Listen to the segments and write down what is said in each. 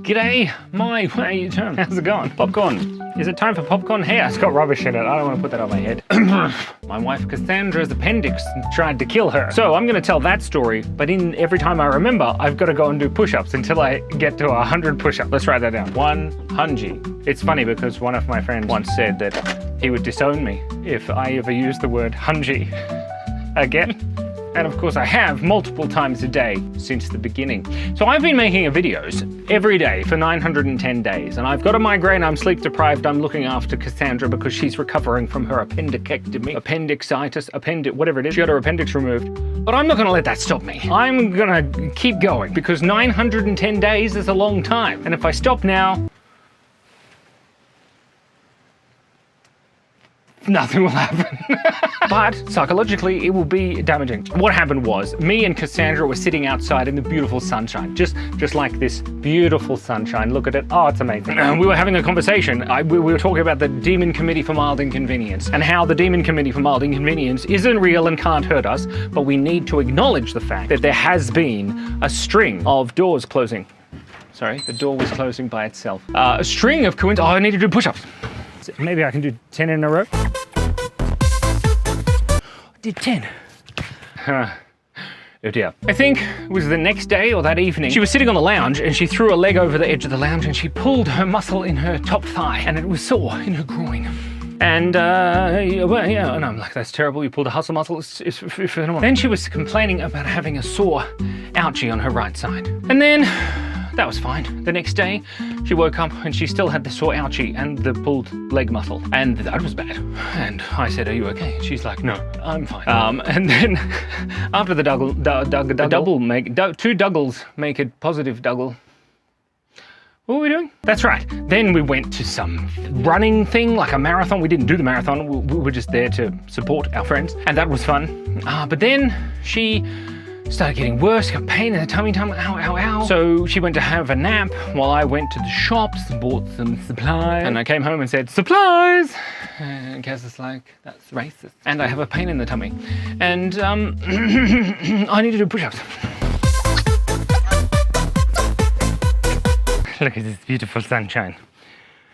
G'day, my way. How's it going? Popcorn. Is it time for popcorn? Hey, it's got rubbish in it. I don't want to put that on my head. My wife Cassandra's appendix tried to kill her. So I'm going to tell that story, but every time I remember, I've got to go and do push-ups until I get to 100 push-ups. Let's write that down. 100. It's funny because one of my friends once said that he would disown me if I ever used the word hungy again. And of course I have multiple times a day since the beginning. So I've been making videos every day for 910 days, and I've got a migraine, I'm sleep deprived, I'm looking after Cassandra because she's recovering from her appendectomy, appendicitis, whatever it is. She got her appendix removed. But I'm not gonna let that stop me. I'm gonna keep going because 910 days is a long time. And if I stop now, nothing will happen. But psychologically, it will be damaging. What happened was, me and Cassandra were sitting outside in the beautiful sunshine, just like this beautiful sunshine. Look at it. Oh, it's amazing. We were having a conversation. We were talking about the Demon Committee for Mild Inconvenience and how the Demon Committee for Mild Inconvenience isn't real and can't hurt us, but we need to acknowledge the fact that there has been a string of doors closing. Sorry, the door was closing by itself. A string of coincidences. Oh, I need to do push-ups. Maybe I can do 10 in a row. Did 10. Oh dear. I think it was the next day or that evening. She was sitting on the lounge and she threw a leg over the edge of the lounge and she pulled her muscle in her top thigh and it was sore in her groin. And well, yeah, and I'm like, that's terrible. You pulled a hustle muscle. It's then she was complaining about having a sore ouchie on her right side. And then that was fine. The next day, she woke up and she still had the sore ouchie and the pulled leg muscle. And that was bad. And I said, are you okay? She's like, no, I'm fine. And then after the two Dougles make a positive Dougal. What were we doing? That's right. Then we went to some running thing, like a marathon. We didn't do the marathon. We were just there to support our friends. And that was fun. But then she started getting worse, got pain in the tummy, ow. So she went to have a nap while I went to the shops and bought some supplies. And I came home and said, supplies! And Kaz is like, that's racist. And I have a pain in the tummy. And I need to do push-ups. Look at this beautiful sunshine.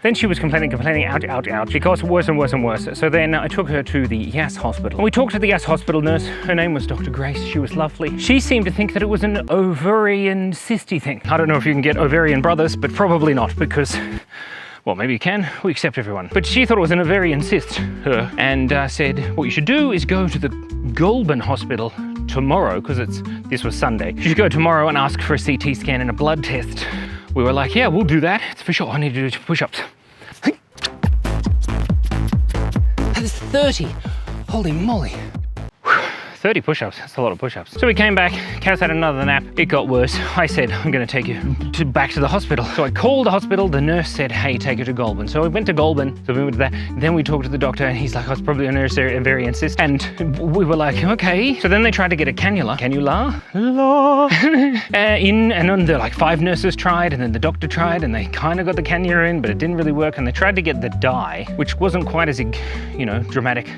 Then she was complaining, ouch. She got worse and worse and worse. So then I took her to the Yass hospital. We talked to the Yass hospital nurse. Her name was Dr. Grace. She was lovely. She seemed to think that it was an ovarian cysty thing. I don't know if you can get ovarian brothers, but probably not because, well, maybe you can. We accept everyone. But she thought it was an ovarian cyst, and said, what you should do is go to the Goulburn hospital tomorrow, because this was Sunday. You should go tomorrow and ask for a CT scan and a blood test. We were like, yeah, we'll do that. It's for sure. I need to do push-ups. That is 30. Holy moly. 30 push-ups, that's a lot of push-ups. So we came back, Kaz had another nap, it got worse. I said, I'm gonna take you back to the hospital. So I called the hospital, the nurse said, hey, take her to Goulburn. So we went to Goulburn, so we went to that. Then we talked to the doctor and he's like, oh, it's probably an ovarian cyst. And we were like, okay. So then they tried to get a cannula. In, and then like 5 nurses tried, and then the doctor tried, and they kind of got the cannula in, but it didn't really work. And they tried to get the dye, which wasn't quite as, dramatic.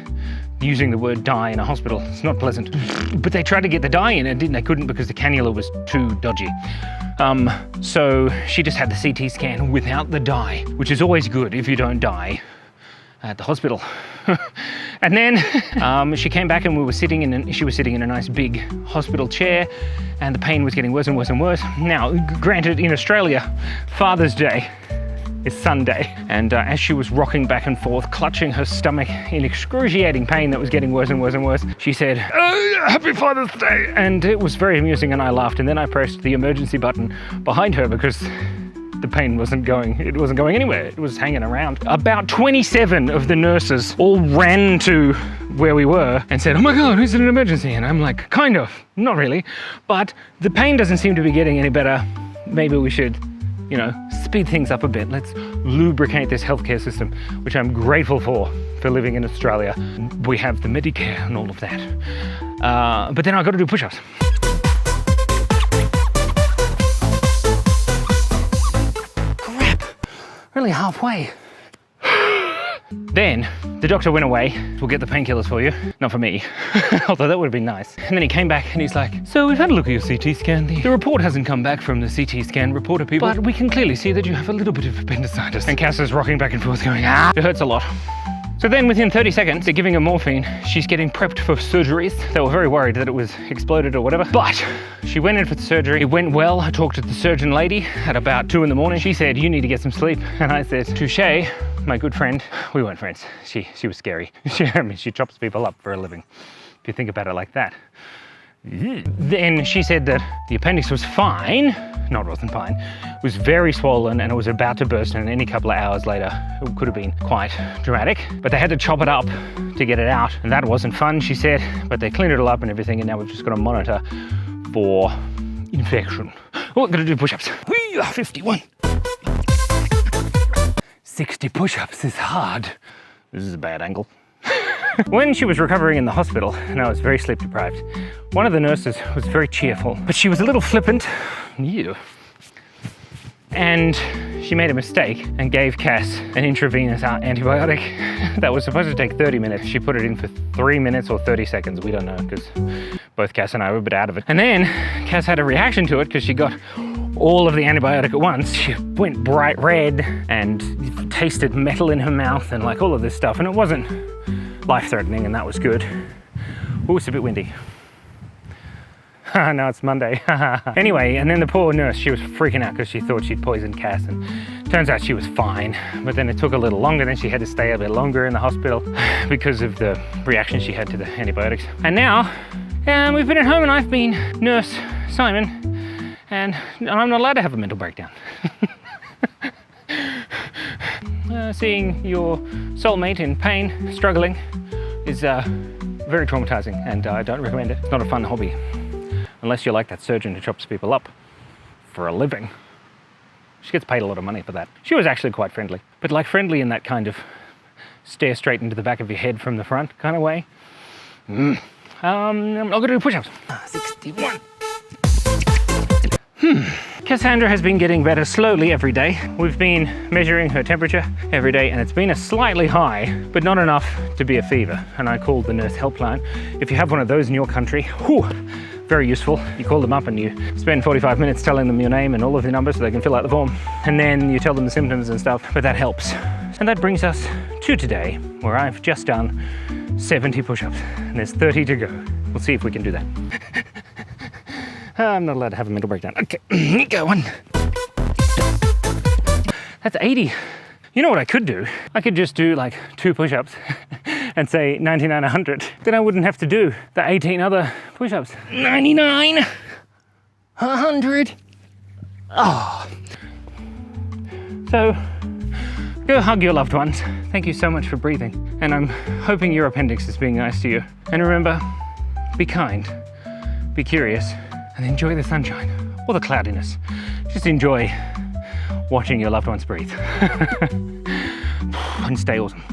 Using the word dye in a hospital, it's not pleasant. But they tried to get the dye in and they couldn't because the cannula was too dodgy. So she just had the CT scan without the dye, which is always good if you don't die at the hospital. And then she came back and she was sitting in a nice big hospital chair and the pain was getting worse and worse and worse. Now, granted, in Australia, Father's Day is Sunday, and as she was rocking back and forth, clutching her stomach in excruciating pain that was getting worse and worse and worse, she said, Happy Father's Day! And it was very amusing and I laughed, and then I pressed the emergency button behind her because the pain wasn't going anywhere. It was hanging around. About 27 of the nurses all ran to where we were and said, oh my God, is it an emergency? And I'm like, kind of, not really, but the pain doesn't seem to be getting any better. Maybe we should speed things up a bit. Let's lubricate this healthcare system, which I'm grateful for living in Australia. We have the Medicare and all of that. But then I've got to do push-ups. Crap, really halfway. Then the doctor went away. We'll get the painkillers for you. Not for me, although that would have been nice. And then he came back and he's like, so we've had a look at your CT scan. The report hasn't come back from the CT scan reporter people, but we can clearly see that you have a little bit of appendicitis. And Cass is rocking back and forth going, ah, it hurts a lot. So then within 30 seconds, they're giving her morphine. She's getting prepped for surgeries. They were very worried that it was exploded or whatever, but she went in for the surgery. It went well. I talked to the surgeon lady at about 2 in the morning. She said, you need to get some sleep. And I said, touche, my good friend. We weren't friends. She was scary. She chops people up for a living, if you think about it like that. Then she said that the appendix was fine. No, it wasn't fine. It was very swollen and it was about to burst, and any couple of hours later it could have been quite dramatic. But they had to chop it up to get it out, and that wasn't fun, she said. But they cleaned it all up and everything, and now we've just got to monitor for infection. Oh, gotta do push-ups. 51. 60 push-ups is hard. This is a bad angle. When she was recovering in the hospital, and I was very sleep deprived, one of the nurses was very cheerful, but she was a little flippant. Ew. And she made a mistake and gave Cass an intravenous antibiotic that was supposed to take 30 minutes. She put it in for 3 minutes or 30 seconds. We don't know, because both Cass and I were a bit out of it. And then Cass had a reaction to it because she got all of the antibiotic at once. She went bright red and tasted metal in her mouth and like all of this stuff. And it wasn't life-threatening, and that was good. Oh, it's a bit windy. No, it's Monday. Anyway, and then the poor nurse, she was freaking out because she thought she'd poisoned Cass, and turns out she was fine. But then it took a little longer, then she had to stay a bit longer in the hospital because of the reaction she had to the antibiotics. And now, we've been at home and I've been Nurse Simon, and I'm not allowed to have a mental breakdown. Seeing your soulmate in pain, struggling, is very traumatizing, and I don't recommend it. It's not a fun hobby. Unless you're like that surgeon who chops people up for a living. She gets paid a lot of money for that. She was actually quite friendly, but like friendly in that kind of stare straight into the back of your head from the front kind of way. I'll go do push-ups. 61. Cassandra has been getting better slowly every day. We've been measuring her temperature every day, and it's been a slightly high, but not enough to be a fever. And I called the nurse helpline. If you have one of those in your country, whew, very useful. You call them up and you spend 45 minutes telling them your name and all of the numbers so they can fill out the form. And then you tell them the symptoms and stuff, but that helps. And that brings us to today, where I've just done 70 push-ups, and there's 30 to go. We'll see if we can do that. I'm not allowed to have a mental breakdown. Okay, go on. That's 80. You know what I could do? I could just do like 2 push-ups and say 99, 100. Then I wouldn't have to do the 18 other push-ups. 99, 100. Oh. So, go hug your loved ones. Thank you so much for breathing. And I'm hoping your appendix is being nice to you. And remember, be kind, be curious, and enjoy the sunshine or the cloudiness. Just enjoy watching your loved ones breathe. And stay awesome.